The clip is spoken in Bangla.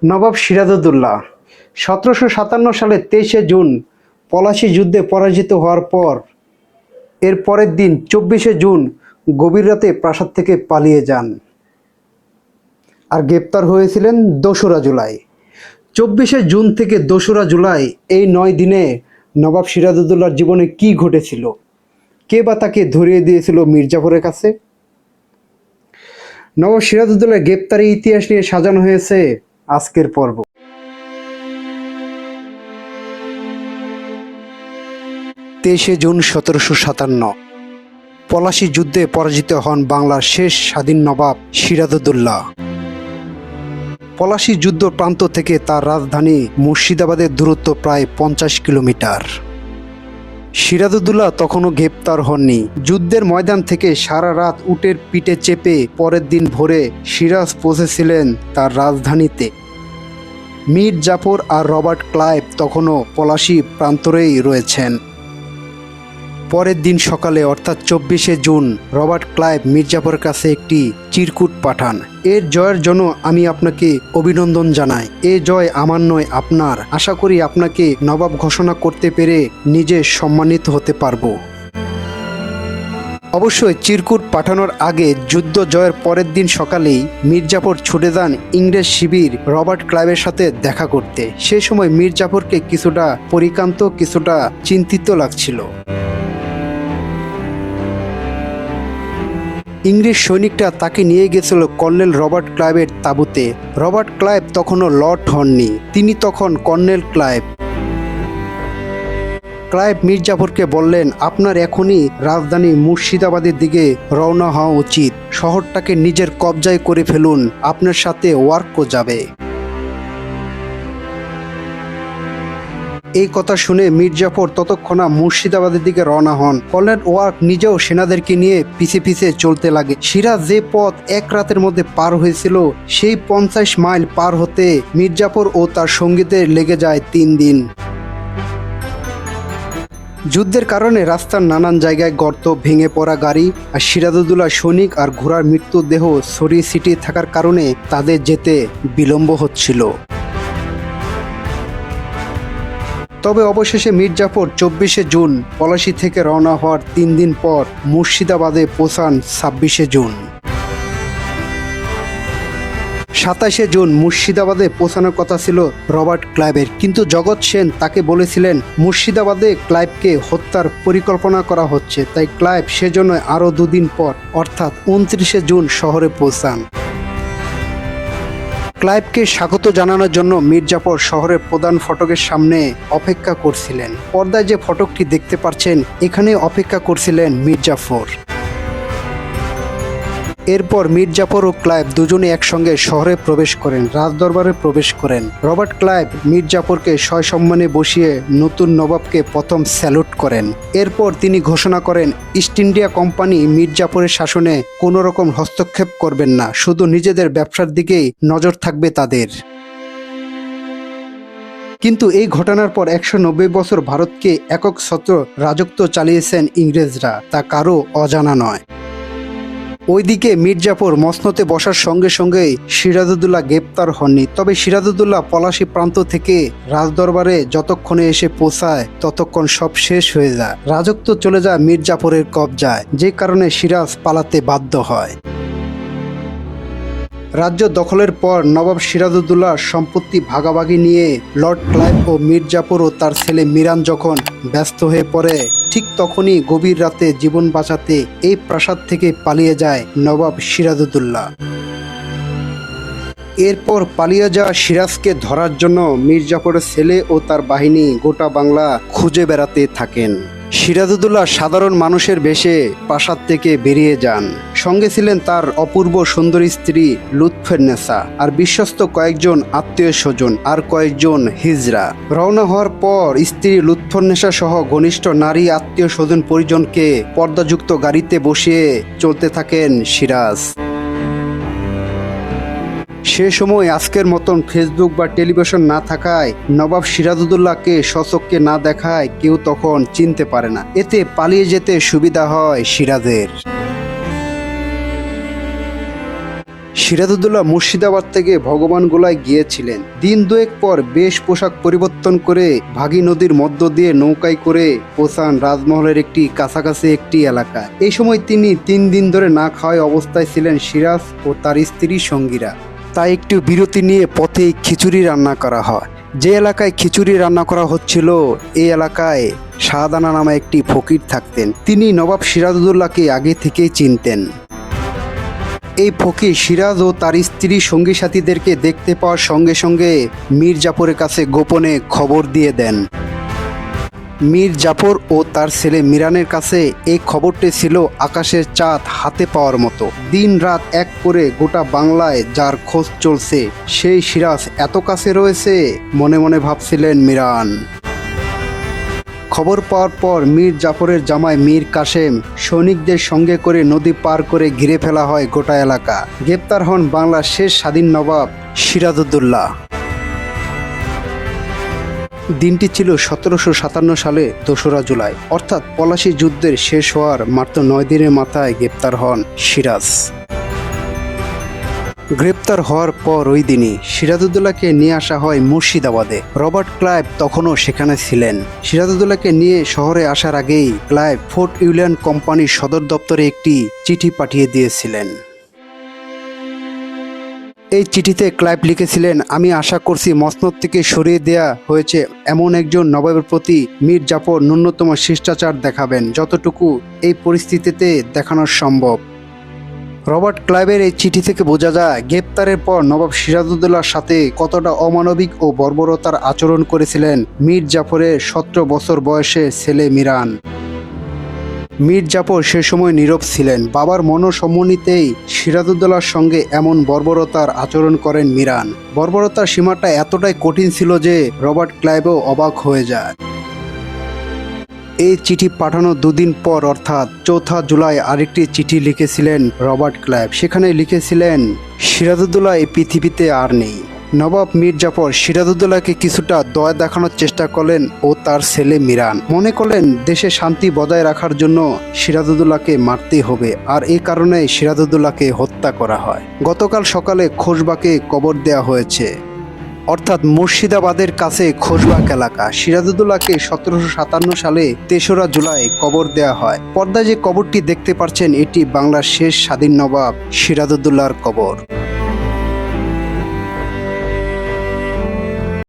নবাব সিরাজউদ্দৌলা 1757 সালে 23শে জুন পলাশী যুদ্ধে পরাজিত হওয়ার পর এর পরের দিন 24শে জুন গভীর রাতে প্রাসাদ থেকে পালিয়ে যান আর গ্রেপ্তার হয়েছিলেন 2রা জুলাই। 24শে জুন থেকে 2রা জুলাই এই 9 দিনে নবাব সিরাজউদ্দৌলার জীবনে কি ঘটেছিল, কে বা তাকে ধরিয়ে দিয়েছিল মীর জাফরের কাছে? নবাব সিরাজউদ্দৌলার গ্রেপ্তারি ইতিহাস নিয়ে সাজানো হয়েছে আজকের পর্ব। 23শে জুন 1757 পলাশী যুদ্ধে পরাজিত হন বাংলার শেষ স্বাধীন নবাব সিরাজউদ্দৌলা। পলাশী যুদ্ধ প্রান্ত থেকে তার রাজধানী মুর্শিদাবাদের দূরত্ব প্রায় 50 কিলোমিটার। সিরাজউদ্দৌলা তখনও গ্রেপ্তার হননি। যুদ্ধের ময়দান থেকে সারা রাত উটের পিঠে চেপে পরের দিন ভোরে সিরাজ পৌঁছেছিলেন তার রাজধানীতে। মীর জাফর আর রবার্ট ক্লাইভ তখনও পলাশী প্রান্তরেই রয়েছেন। পরের দিন সকালে অর্থাৎ 24শে জুন রবার্ট ক্লাইভ মীর জাফরের কাছে একটি চিরকুট পাঠান। এর জয়ের জন্য আমি আপনাকে অভিনন্দন জানাই। এ জয় আমার নয়, আপনার। আশা করি আপনাকে নবাব ঘোষণা করতে পেরে নিজে সম্মানিত হতে পারবো। অবশ্যই চিরকুট পাঠানোর আগে যুদ্ধ জয়ের পরের দিন সকালেই মীর জাফর ছুটে যান ইংরেজ শিবির রবার্ট ক্লাইভের সাথে দেখা করতে। সে সময় মীর জাফরকে কিছুটা পরিকান্ত, কিছুটা চিন্তিত লাগছিল। ইংরেজ সৈনিকরা তাকে নিয়ে গেছিল কর্নেল রবার্ট ক্লাইভের তাঁবুতে। রবার্ট ক্লাইভ তখনও লর্ড হননি, তিনি তখন কর্নেল ক্লাইভ। ক্লাইভ মীর জাফরকে বললেন, আপনার এখনই রাজধানী মুর্শিদাবাদের দিকে রওনা হওয়া উচিত। শহরটাকে নিজের কবজায় করে ফেলুন, আপনার সাথে ওয়ার্কও যাবে। এই কথা শুনে মীর জাফর ততক্ষণা মুর্শিদাবাদের দিকে রওনা হন। কর্নেল ওয়ার্ক নিজেও সেনাদেরকে নিয়ে পিছে পিছে চলতে লাগে। সিরাজ যে পথ এক রাতের মধ্যে পার হয়েছিল, সেই 50 মাইল পার হতে মীর জাফর ও তার সঙ্গীদের লেগে যায় 3 দিন। যুদ্ধের কারণে রাস্তার নানান জায়গায় গর্ত, ভেঙে পড়া গাড়ি আর সিরাজউদ্দৌলা সৈনিক আর ঘোড়ার মৃত্যুদেহ ছড়িয়ে ছিটিয়ে থাকার কারণে তাদের যেতে বিলম্ব হচ্ছিল। তবে অবশেষে মীর জাফর 24শে জুন পলাশী থেকে রওনা হওয়ার 3 দিন পর মুর্শিদাবাদে পৌঁছান 26শে জুন। 27শে জুন মুর্শিদাবাদে পৌঁছানোর কথা ছিল রবার্ট ক্লাইভের, কিন্তু জগৎ সেন তাকে বলেছিলেন মুর্শিদাবাদে ক্লাইভকে হত্যার পরিকল্পনা করা হচ্ছে, তাই ক্লাইভ সেজন্য আরও 2 দিন পর অর্থাৎ 29শে জুন শহরে পৌঁছান। ক্লাইভকে স্বাগত জানানোর জন্য মীর জাফর শহরের প্রধান ফটকের সামনে অপেক্ষা করছিলেন। পর্দায় যে ফটকটি দেখতে পাচ্ছেন, এখানে অপেক্ষা করছিলেন মীর জাফর। এরপর মীর জাফর ও ক্লাইভ দুজনে একসঙ্গে শহরে প্রবেশ করেন, রাজদরবারে প্রবেশ করেন। রবার্ট ক্লাইভ মীর জাফরকে সসম্মানে বসিয়ে নতুন নবাবকে প্রথম স্যালুট করেন। এরপর তিনি ঘোষণা করেন, ইস্ট ইন্ডিয়া কোম্পানি মীর জাফরের শাসনে কোনো রকম হস্তক্ষেপ করবেন না, শুধু নিজেদের ব্যবসার দিকেই নজর থাকবে তাদের। কিন্তু এই ঘটনার পর 190 বছর ভারতকে একক ছত্র রাজত্ব চালিয়েছেন ইংরেজরা, তা কারো অজানা নয়। ওইদিকে মীর জাফর মসনদে বসার সঙ্গে সঙ্গেই সিরাজউদ্দৌলা গ্রেপ্তার হননি। তবে সিরাজউদ্দৌলা পলাশী প্রান্ত থেকে রাজদরবারে যতক্ষণে এসে পৌঁছায় ততক্ষণ সব শেষ হয়ে যায়। রাজত্ব চলে যায় মীর জাফরের কবজায়, যে কারণে সিরাজ পালাতে বাধ্য হয়। রাজ্য দখলের পর নবাব সিরাজউদ্দৌলার সম্পত্তি ভাগাভাগি নিয়ে লর্ড ক্লাইভ ও মীর জাফর ও তার ছেলে মিরান যখন ব্যস্ত হয়ে পড়ে, ঠিক তখনই গভীর রাতে জীবন বাঁচাতে এই প্রাসাদ থেকে পালিয়ে যায় নবাব সিরাজউদ্দৌলা। এরপর পালিয়ে যাওয়া সিরাজকে ধরার জন্য মীর জাফরের ছেলে ও তার বাহিনী গোটা বাংলা খুঁজে বেড়াতে থাকেন। সিরাজউদ্দৌলা সাধারণ মানুষের বেশে প্রাসাদ থেকে বেরিয়ে যান। সঙ্গে ছিলেন তার অপূর্ব সুন্দরী স্ত্রী লুৎফুন্নেসা আর বিশ্বস্ত কয়েকজন আত্মীয় স্বজন আর কয়েকজন হিজড়া। রওনা হওয়ার পর স্ত্রী লুৎফুন্নেসা সহ ঘনিষ্ঠ নারী আত্মীয় স্বজন পরিজনকে পর্দাযুক্ত গাড়িতে বসিয়ে চলতে থাকেন সিরাজ। সে সময় আজকের মতন ফেসবুক বা টেলিভিশন না থাকায় নবাব সিরাজউদ্দৌলাকে সচক্ষে না দেখায় কেউ তখন চিনতে পারে না। এতে পালিয়ে যেতে সুবিধা হয় সিরাজের। সিরাজউদ্দৌলা মুর্শিদাবাদ থেকে ভগবানগোলায় গিয়েছিলেন। দিন দুয়েক পর বেশ পোশাক পরিবর্তন করে ভাগী নদীর মধ্য দিয়ে নৌকায় করে পৌঁছান রাজমহলের একটি কাছাকাছি একটি এলাকায়। এই সময় তিনি 3 দিন ধরে না খাওয়া অবস্থায় ছিলেন সিরাজ ও তার স্ত্রী সঙ্গীরা। তাই একটু বিরতি নিয়ে পথে খিচুড়ি রান্না করা হয়। যে এলাকায় খিচুড়ি রান্না করা হচ্ছিল এই এলাকায় শাহদানা নামে একটি ফকির থাকতেন। তিনি নবাব সিরাজউদ্দৌলাকে আগে থেকেই চিনতেন। এই ফকির সিরাজ ও তার স্ত্রী সঙ্গী সাথীদেরকে দেখতে পাওয়ার সঙ্গে সঙ্গে মীর জাফরের কাছে গোপনে খবর দিয়ে দেন। মীর জাফর ও তার ছেলে মিরানের কাছে এই খবরটি ছিল আকাশের চাঁদ হাতে পাওয়ার মতো। দিন রাত এক করে গোটা বাংলায় যার খোঁজ চলছে সেই সিরাজ এত কাছে রয়েছে মনে মনে ভাবছিলেন মিরান। খবর পাওয়ার পর মীর জাফরের জামাই মীর কাসেম সৈনিকদের সঙ্গে করে নদী পার করে ঘিরে ফেলা হয় গোটা এলাকা। গ্রেপ্তার হন বাংলার শেষ স্বাধীন নবাব সিরাজউদ্দৌলা। দিনটি ছিল 1757 সালে 2রা জুলাই, অর্থাৎ পলাশী যুদ্ধের শেষ হওয়ার মাত্র 9 দিনের মাথায় গ্রেপ্তার হন সিরাজ। গ্রেপ্তার হওয়ার পর ওই দিনই সিরাজউদ্দৌলাকে নিয়ে আসা হয় মুর্শিদাবাদে। রবার্ট ক্লাইভ তখনও সেখানে ছিলেন। সিরাজউদ্দৌলাকে নিয়ে শহরে আসার আগেই ক্লাইভ ফোর্ট উইলিয়াম কোম্পানির সদর দপ্তরে একটি চিঠি পাঠিয়ে দিয়েছিলেন। এই চিঠিতে ক্লাইভ লিখেছিলেন, আমি আশা করছি মসনদ থেকে সরিয়ে দেয়া হয়েছে এমন একজন নবাবের প্রতি মীর জাফর ন্যূনতম শিষ্টাচার দেখাবেন, যতটুকু এই পরিস্থিতিতে দেখানো সম্ভব। রবার্ট ক্লাইভের এই চিঠি থেকে বোঝা যায় গ্রেপ্তারের পর নবাব সিরাজউদ্দৌলার সাথে কতটা অমানবিক ও বর্বরতার আচরণ করেছিলেন মীর জাফরের 17 বছর বয়সে ছেলে মিরান। মীর জাফর সে সময় নীরব ছিলেন। বাবার মনসম্মতিতেই সিরাজউদ্দৌলার সঙ্গে এমন বর্বরতার আচরণ করেন মিরান। বর্বরতার সীমাটা এতটাই কঠিন ছিল যে রবার্ট ক্লাইভও অবাক হয়ে যায়। এই চিঠি পাঠানোর 2 দিন পর অর্থাৎ 4 জুলাই আরেকটি চিঠি লিখেছিলেন রবার্ট ক্লাইভ। সেখানে লিখেছিলেন, সিরাজউদ্দৌলা এই পৃথিবীতে আর নেই। নবাব মীর জাফর সিরাজউদ্দৌলাকে কিছুটা দয়া দেখানোর চেষ্টা করলেন ও তার ছেলে মিরান মনে করলেন দেশে শান্তি বজায় রাখার জন্য সিরাজউদ্দৌলাকে মারতেই হবে, আর এই কারণে সিরাজউদ্দৌলাকে হত্যা করা হয়। গতকাল সকালে খোশবাকে কবর দেওয়া হয়েছে, অর্থাৎ মুর্শিদাবাদের কাছে খোশবাগ এলাকা। সিরাজউদ্দৌলাকে 1757 সালে 3রা জুলাই কবর দেওয়া হয়। পর্দায় যে কবরটি দেখতে পাচ্ছেন এটি বাংলার শেষ স্বাধীন নবাব সিরাজউদ্দৌলার কবর।